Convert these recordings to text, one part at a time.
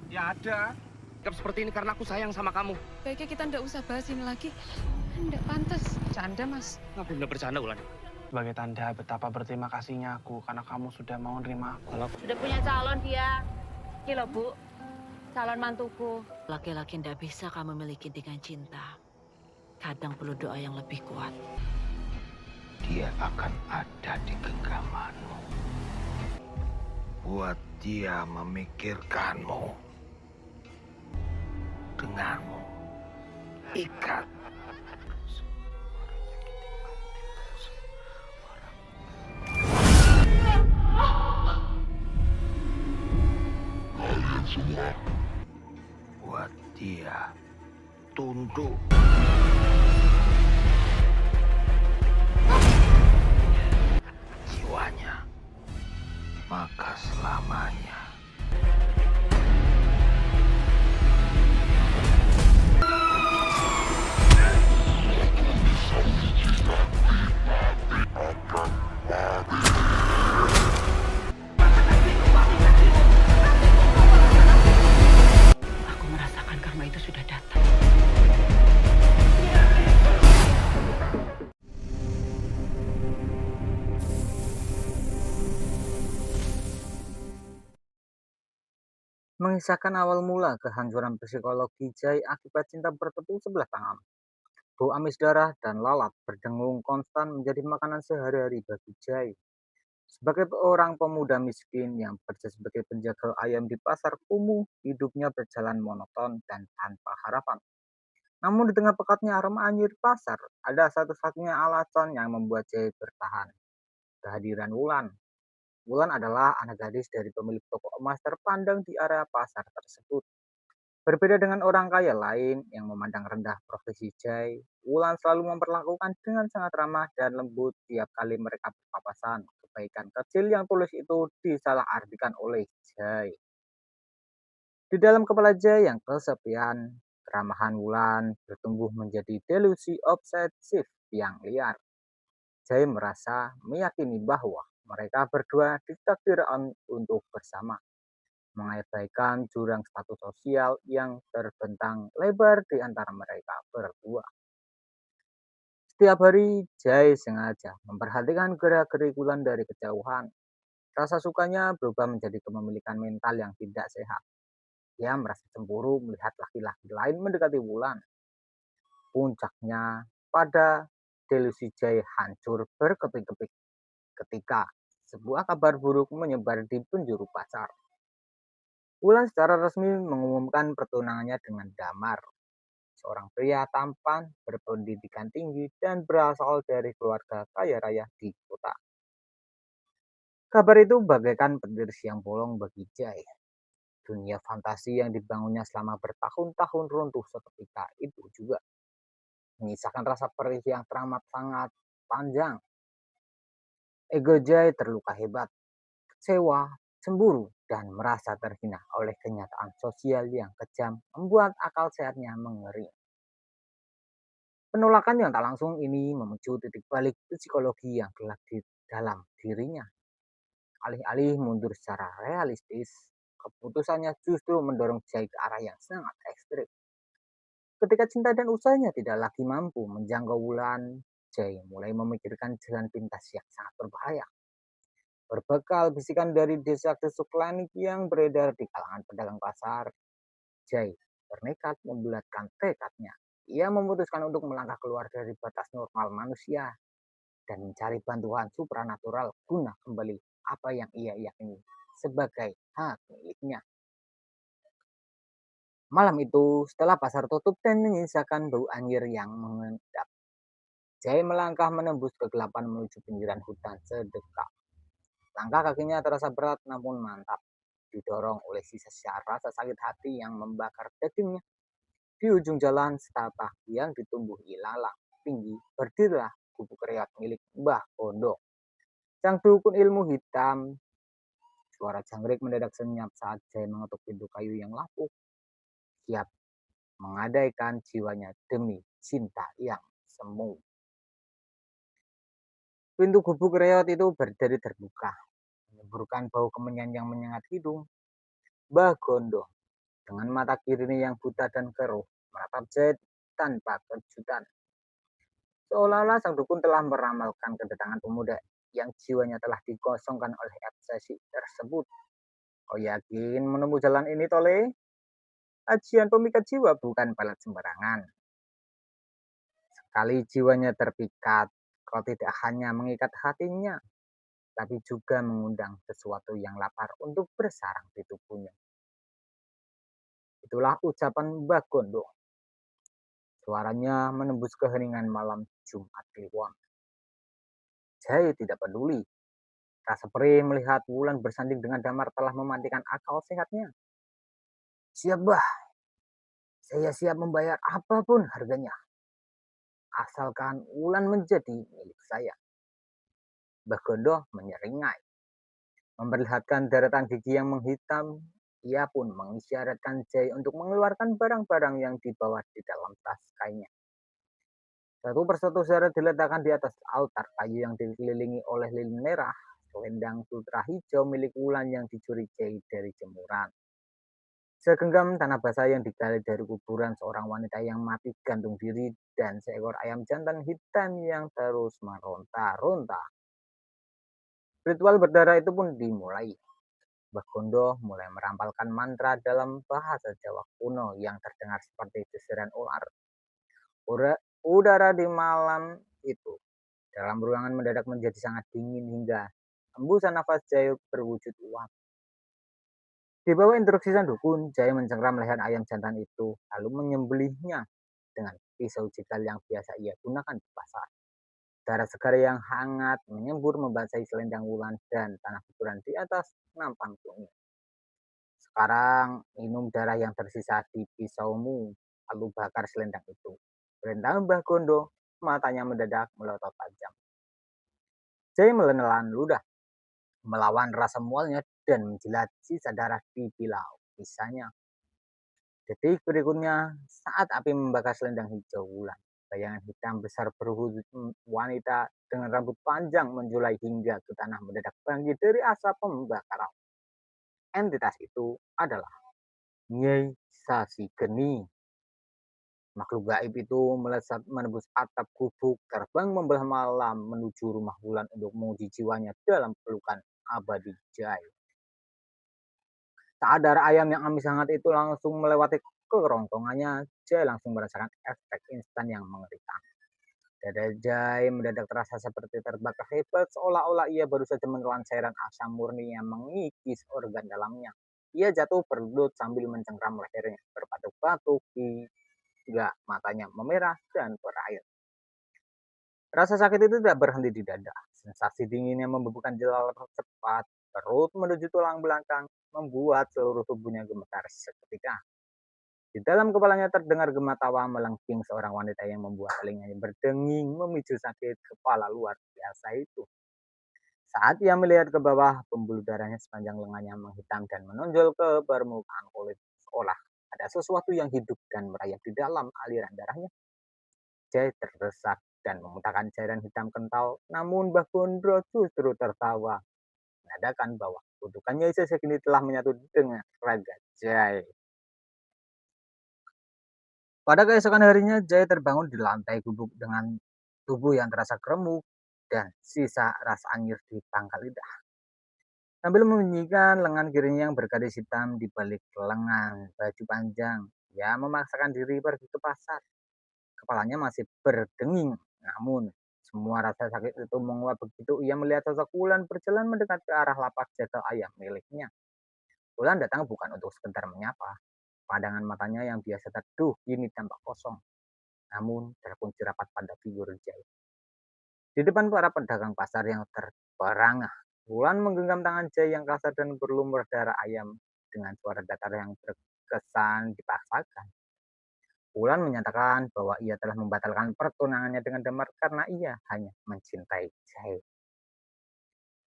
Ya ada. Sikap seperti ini karena aku sayang sama kamu. Baiknya kita ndak usah bahas ini lagi. Ndak pantas. Canda, Mas. Aku benar bercanda, Wulan. Sebagai tanda betapa berterima kasihnya aku karena kamu sudah mau nerima aku. Kalau Sudah punya calon dia. Iki loh, Bu. Calon mantuku. Laki-laki ndak bisa kamu miliki dengan cinta. Kadang perlu doa yang lebih kuat. Dia akan ada di genggamanmu. Buat dia memikirkanmu. Denganmu. Ikat. Kalian semua. Buat dia tunduk. Jiwanya, maka selamanya. Aku merasakan karma itu sudah datang. Mengisahkan awal mula kehancuran psikologi Jai akibat cinta bertepuk sebelah tangan. Bau amis darah dan lalat berdengung konstan menjadi makanan sehari-hari bagi Jai. Sebagai seorang pemuda miskin yang bekerja sebagai penjaga ayam di pasar kumuh, hidupnya berjalan monoton dan tanpa harapan. Namun di tengah pekatnya aroma anjir pasar, ada satu-satunya alasan yang membuat Jai bertahan. Kehadiran Wulan. Wulan adalah anak gadis dari pemilik toko emas terpandang di area pasar tersebut. Berbeda dengan orang kaya lain yang memandang rendah profesi Jai, Wulan selalu memperlakukan dengan sangat ramah dan lembut tiap kali mereka berpapasan. Kebaikan kecil yang tulus itu disalahartikan oleh Jai. Di dalam kepala Jai yang kesepian, keramahan Wulan bertumbuh menjadi delusi obsesif yang liar. Jai merasa meyakini bahwa mereka berdua ditakdirkan untuk bersama, mengabaikan jurang status sosial yang terbentang lebar di antara mereka berdua. Setiap hari, Jai sengaja memperhatikan gerak-gerik Wulan dari kejauhan. Rasa sukanya berubah menjadi kepemilikan mental yang tidak sehat. Dia merasa cemburu melihat laki-laki lain mendekati Wulan. Puncaknya, pada delusi Jai hancur berkeping-keping ketika sebuah kabar buruk menyebar di penjuru pasar. Wulan secara resmi mengumumkan pertunangannya dengan Damar, seorang pria tampan, berpendidikan tinggi, dan berasal dari keluarga kaya raya di kota. Kabar itu bagaikan petir siang bolong bagi Jai. Dunia fantasi yang dibangunnya selama bertahun-tahun runtuh seketika itu juga. Menyisakan rasa perih yang teramat sangat panjang. Ego Jai terluka hebat, kecewa, cemburu, dan merasa terhina oleh kenyataan sosial yang kejam membuat akal sehatnya mengering. Penolakan yang tak langsung ini memicu titik balik psikologi yang gelap di dalam dirinya. Alih-alih mundur secara realistis, keputusannya justru mendorong Jai ke arah yang sangat ekstrim. Ketika cinta dan usahanya tidak lagi mampu menjangkau Wulan, Jai mulai memikirkan jalan pintas yang sangat berbahaya. Berbekal bisikan dari desa-desuk klinik yang beredar di kalangan pedagang pasar, Jai bernekat membulatkan tekadnya. Ia memutuskan untuk melangkah keluar dari batas normal manusia dan mencari bantuan supranatural guna kembali apa yang ia yakini sebagai hak miliknya. Malam itu, setelah pasar tutup dan menyisakan bau anjir yang mengendap, Jai melangkah menembus kegelapan menuju pinggiran hutan sedekat. Langkah kakinya terasa berat namun mantap, didorong oleh sisa-sisa rasa sakit hati yang membakar dagingnya. Di ujung jalan setapak yang ditumbuhi ilalang tinggi, berdirilah gubuk reot milik Mbah Bondo. Sang dukun ilmu hitam. Suara jangkrik mendadak senyap saat Jai mengetuk pintu kayu yang lapuk, siap mengadaikan jiwanya demi cinta yang semu. Pintu gubuk reot itu berdiri terbuka, menyemburkan bau kemenyan yang menyengat hidung. Mbah Gondong dengan mata kirinya yang buta dan keruh menatap Jai tanpa kejutan. Seolah-olah sang dukun telah meramalkan kedatangan pemuda yang jiwanya telah dikosongkan oleh obsesi tersebut. Kau yakin menempuh jalan ini, Tole? Ajian pemikat jiwa bukan pelet sembarangan. Sekali jiwanya terpikat, kau tidak hanya mengikat hatinya, tapi juga mengundang sesuatu yang lapar untuk bersarang di tubuhnya. Itulah ucapan Mbah Gondo. Suaranya menembus keheningan malam Jumat Kliwon. Jai tidak peduli. Rasa perih melihat Wulan bersanding dengan Damar telah memantikan akal sehatnya. Siap, Bah. Saya siap membayar apapun harganya. Asalkan Wulan menjadi milik saya. Mbah Gondo menyeringai. Memperlihatkan deretan gigi yang menghitam, ia pun mengisyaratkan Jai untuk mengeluarkan barang-barang yang dibawa di dalam tas kainnya. Satu persatu syarat diletakkan di atas altar kayu yang dikelilingi oleh lilin merah, selendang sutra hijau milik Wulan yang dicuri Jai dari jemuran. Segenggam tanah basah yang digali dari kuburan seorang wanita yang mati gantung diri dan seekor ayam jantan hitam yang terus meronta-ronta. Ritual berdarah itu pun dimulai. Mbah Gondo mulai merampalkan mantra dalam bahasa Jawa kuno yang terdengar seperti desiran ular. Udara di malam itu dalam ruangan mendadak menjadi sangat dingin hingga hembusan nafas Jaya berwujud uap. Di bawah instruksi sang dukun, Jaya mencengkram leher ayam jantan itu, lalu menyembelihnya dengan pisau jegal yang biasa ia gunakan di pasar. Darah segar yang hangat menyembur membasahi selendang Wulan dan tanah kuburan di atas nampan kuning. Sekarang minum darah yang tersisa di pisaumu, lalu bakar selendang itu. Perintah Mbah Gondo, matanya mendadak melotot tajam. Jai menelan ludah, melawan rasa mualnya dan menjilat sisa darah di pilau pisahnya. Detik berikutnya, saat api membakar selendang hijau Wulan, bayangan hitam besar berwujud wanita dengan rambut panjang menjulai hingga ke tanah mendadak bangkit dari asap pembakaran. Entitas itu adalah Nyai Sasigeni. Makhluk gaib itu melesat menembus atap gubuk, terbang membelah malam menuju rumah Wulan untuk menguji jiwanya dalam pelukan abadi Jai. Saat darah ayam yang amis hangat itu langsung melewati kerongkongannya, Jai langsung merasakan efek instan yang mengerikan. Dada Jai mendadak terasa seperti terbakar hebat, seolah-olah ia baru saja menelan cairan asam murni yang mengikis organ dalamnya. Ia jatuh berlutut sambil mencengkram lehernya, berbatuk-batuk hingga matanya memerah dan berair. Rasa sakit itu tidak berhenti di dada. Sensasi dingin yang membebukan jalur cepat, perut menuju tulang belakang, membuat seluruh tubuhnya gemetar seketika. Di dalam kepalanya terdengar gema tawa melengking seorang wanita yang membuat telinganya berdenging memicu sakit kepala luar biasa itu. Saat ia melihat ke bawah, pembuluh darahnya sepanjang lengannya menghitam dan menonjol ke permukaan kulit, seolah ada sesuatu yang hidup dan merayap di dalam aliran darahnya. Jai terdesak dan memuntahkan cairan hitam kental, namun Mbah Gondo justru tertawa, menandakan bahwa kutukannya Sasigeni telah menyatu dengan raga Jai. Pada keesokan harinya, Jai terbangun di lantai gubuk dengan tubuh yang terasa keremuk dan sisa rasa anyir di pangkal lidah. Sambil membunyikan lengan kirinya yang bergaris hitam di balik lengan baju panjang, ia memaksakan diri pergi ke pasar. Kepalanya masih berdenging, namun semua rasa sakit itu menguap begitu ia melihat sosok Wulan berjalan mendekat ke arah lapak jagal ayam miliknya. Wulan datang bukan untuk sekedar menyapa. Pandangan matanya yang biasa teduh kini tampak kosong, namun terkunci rapat pada figur Jai. Di depan para pedagang pasar yang terperangah, Wulan menggenggam tangan Jai yang kasar dan berlumur darah ayam dengan suara datar yang terkesan dipaksakan. Wulan menyatakan bahwa ia telah membatalkan pertunangannya dengan Damar karena ia hanya mencintai Jai.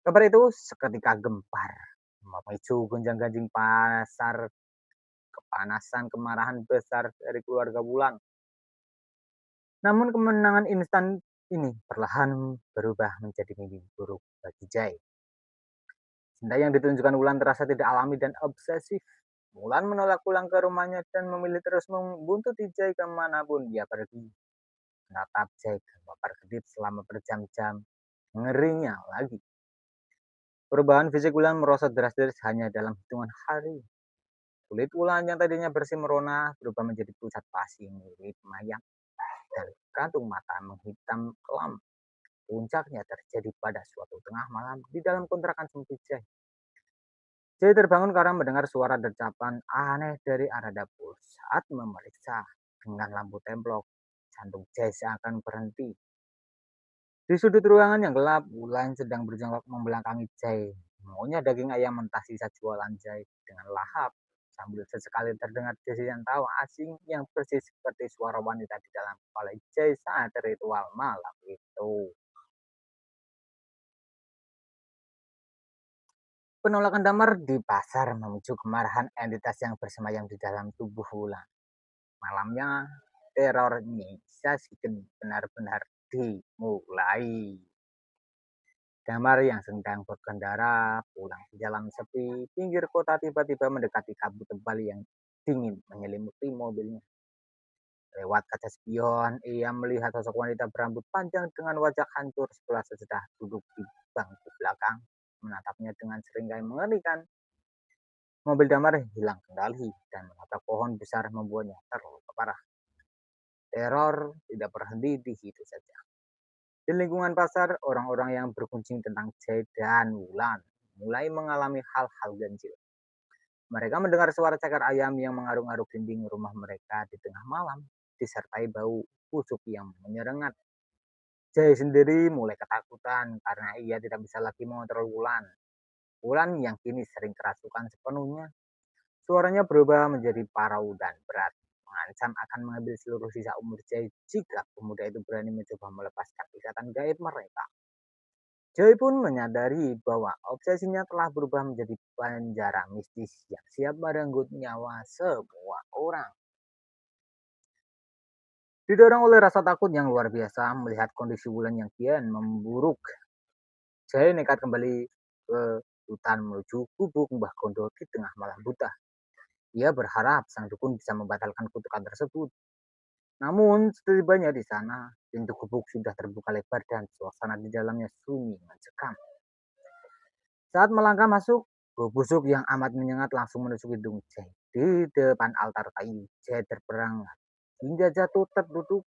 Kabar itu seketika gempar, memicu gonjang-ganjing pasar, kepanasan kemarahan besar dari keluarga Wulan. Namun kemenangan instan ini perlahan berubah menjadi mimpi buruk bagi Jai. Cinta yang ditunjukkan Wulan terasa tidak alami dan obsesif. Wulan menolak pulang ke rumahnya dan memilih terus membuntuti Jai kemanapun dia pergi. Menatap Jai berkedip selama berjam-jam. Ngerinya lagi. Perubahan fisik Wulan merosot drastis hanya dalam hitungan hari. Kulit Wulan yang tadinya bersih merona berubah menjadi pucat pasi mirip mayang. Dan kantung mata menghitam kelam. Puncaknya terjadi pada suatu tengah malam di dalam kontrakan sempit Jai. Jai terbangun karena mendengar suara decapan aneh dari arah dapur. Saat memeriksa dengan lampu templok, jantung Jai seakan berhenti. Di sudut ruangan yang gelap, Wulan sedang berjongkok membelakangi Jai. Maunya daging ayam mentah sisa jualan Jai dengan lahap. Sambil sesekali terdengar desisan tawa asing yang persis seperti suara wanita di dalam kepala Jai saat ritual malam itu. Penolakan damar di pasar memicu kemarahan entitas yang bersemayam di dalam tubuh Wulan. Malamnya, teror Nyi Sasigen benar-benar dimulai. Damar yang sedang berkendara pulang di jalan sepi pinggir kota tiba-tiba mendekati kabut tebal yang dingin menyelimuti mobilnya. Lewat kaca spion, ia melihat sosok wanita berambut panjang dengan wajah hancur setelah sesudah duduk di bangku belakang, menatapnya dengan seringai mengerikan. Mobil damar hilang kendali dan menabrak pohon besar membuatnya terluka parah. Teror tidak berhenti di situ saja. Di lingkungan pasar, orang-orang yang berkuncing tentang Jai dan Wulan mulai mengalami hal-hal ganjil. Mereka mendengar suara cakar ayam yang mengaruk-aruk dinding rumah mereka di tengah malam, disertai bau busuk yang menyerengat. Jai sendiri mulai ketakutan karena ia tidak bisa lagi mengontrol Wulan. Wulan yang kini sering kerasukan sepenuhnya. Suaranya berubah menjadi parau dan berat, mengancam akan mengambil seluruh sisa umur Jai jika pemuda itu berani mencoba melepaskan ikatan gaib mereka. Jai pun menyadari bahwa obsesinya telah berubah menjadi penjara mistis yang siap merenggut nyawa semua orang. Didorong oleh rasa takut yang luar biasa melihat kondisi Wulan yang kian memburuk, Jai nekat kembali ke hutan menuju gubuk Mbah Gondo di tengah malam buta. Ia berharap sang dukun bisa membatalkan kutukan tersebut. Namun setibanya di sana, pintu gubuk sudah terbuka lebar dan suasana di dalamnya sunyi mencekam. Saat melangkah masuk, bau busuk yang amat menyengat langsung menusuk hidung Jai. Di depan altar kayu, Jai terperangat hingga jatuh terduduk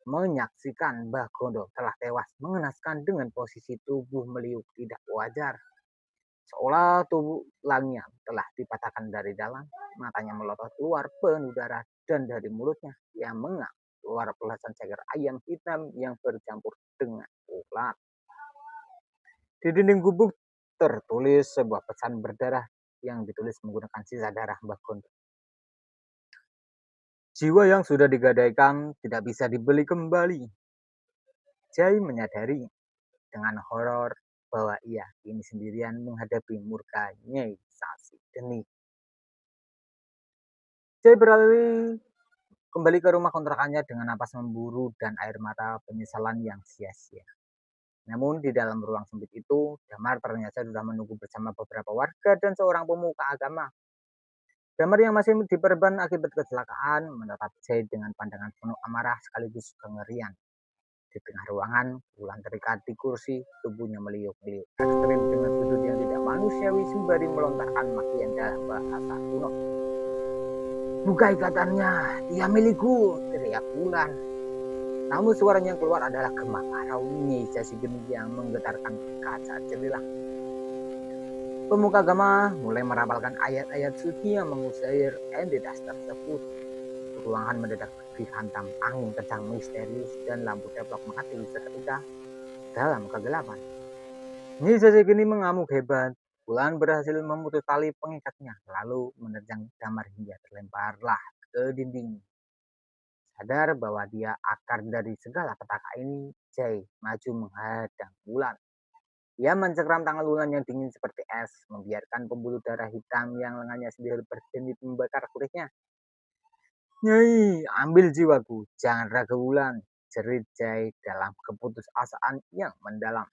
menyaksikan Mbah Gondo telah tewas mengenaskan dengan posisi tubuh meliuk tidak wajar. Seolah tulangnya telah dipatahkan dari dalam, matanya melotot keluar penuh darah dan dari mulutnya ia mengap keluar belasan cakar ayam hitam yang bercampur dengan ulat. Di dinding gubuk tertulis sebuah pesan berdarah yang ditulis menggunakan sisa darah Mbah Gondo. Jiwa yang sudah digadaikan tidak bisa dibeli kembali. Jai menyadari dengan horor bahwa ia kini sendirian menghadapi murka Nyai Sasigeni. Jai beralih kembali ke rumah kontrakannya dengan napas memburu dan air mata penyesalan yang sia-sia. Namun di dalam ruang sempit itu, Damar ternyata sudah menunggu bersama beberapa warga dan seorang pemuka agama. Damar yang masih diperban akibat kecelakaan menatap Jai dengan pandangan penuh amarah sekaligus kengerian. Di tengah ruangan, Wulan terikat di kursi, tubuhnya meliuk-liuk ekstrim dengan sudut yang tidak manusiawi sembari melontarkan makian dalam bahasa kuno. Buka ikatannya, dia milikku, teriak Wulan. Namun suaranya yang keluar adalah gemak parau Nyai Sasigeni yang menggetarkan kaca jendela. Pemuka agama mulai merapalkan ayat-ayat suci yang mengusir entitas tersebut. Ruangan mendadak dihantam angin kencang misterius dan lampu teplok mati seketika dalam kegelapan. Nyai Sasigeni mengamuk hebat. Wulan berhasil memutus tali pengikatnya, lalu menerjang Damar hingga terlemparlah ke dinding. Sadar bahwa dia akar dari segala petaka ini, Jai maju menghadang Wulan. Ia mencengkram tangan Wulan yang dingin seperti es, membiarkan pembuluh darah hitam yang lengannya sendiri berdenit membakar kulitnya. Nyai, ambil jiwaku, jangan ragu Wulan, jerit Jai dalam keputusasaan yang mendalam.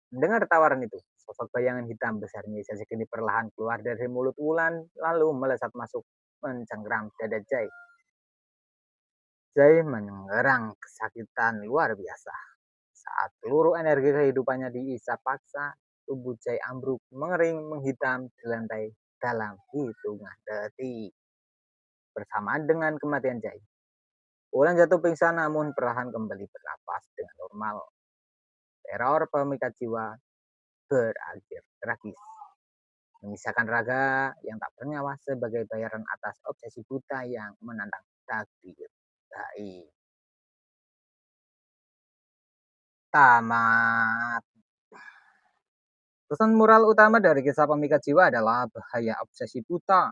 Mendengar tawaran itu, Sosok bayangan hitam besarnya segini perlahan keluar dari mulut Wulan, lalu melesat masuk mencengkeram dada Jai. Jai mengerang kesakitan luar biasa. Saat seluruh energi kehidupannya diisap paksa, tubuh Jai ambruk, mengering, menghitam di lantai dalam hitungan detik. Bersamaan dengan kematian Jai, Wulan jatuh pingsan namun perlahan kembali bernapas dengan normal. Teror pemikat jiwa berakhir tragis, menyisakan raga yang tak bernyawa sebagai bayaran atas obsesi buta yang menantang takdir gaib. Tamat. Pesan moral utama dari kisah pemikat jiwa adalah bahaya obsesi buta.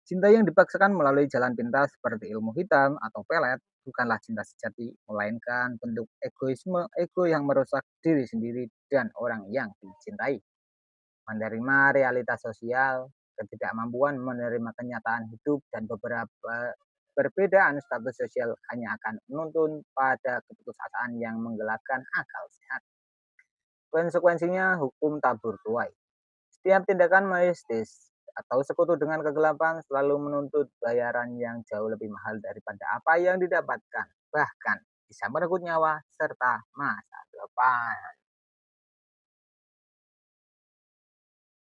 Cinta yang dipaksakan melalui jalan pintas seperti ilmu hitam atau pelet bukanlah cinta sejati, melainkan bentuk egoisme ego yang merusak diri sendiri dan orang yang dicintai. Menerima realitas sosial, ketidakmampuan menerima kenyataan hidup, dan beberapa perbedaan status sosial hanya akan menuntun pada keputusasaan yang menggelapkan akal sehat. Konsekuensinya hukum tabur tuai. Setiap tindakan mistis atau sekutu dengan kegelapan selalu menuntut bayaran yang jauh lebih mahal daripada apa yang didapatkan, bahkan bisa merenggut nyawa serta masa depan.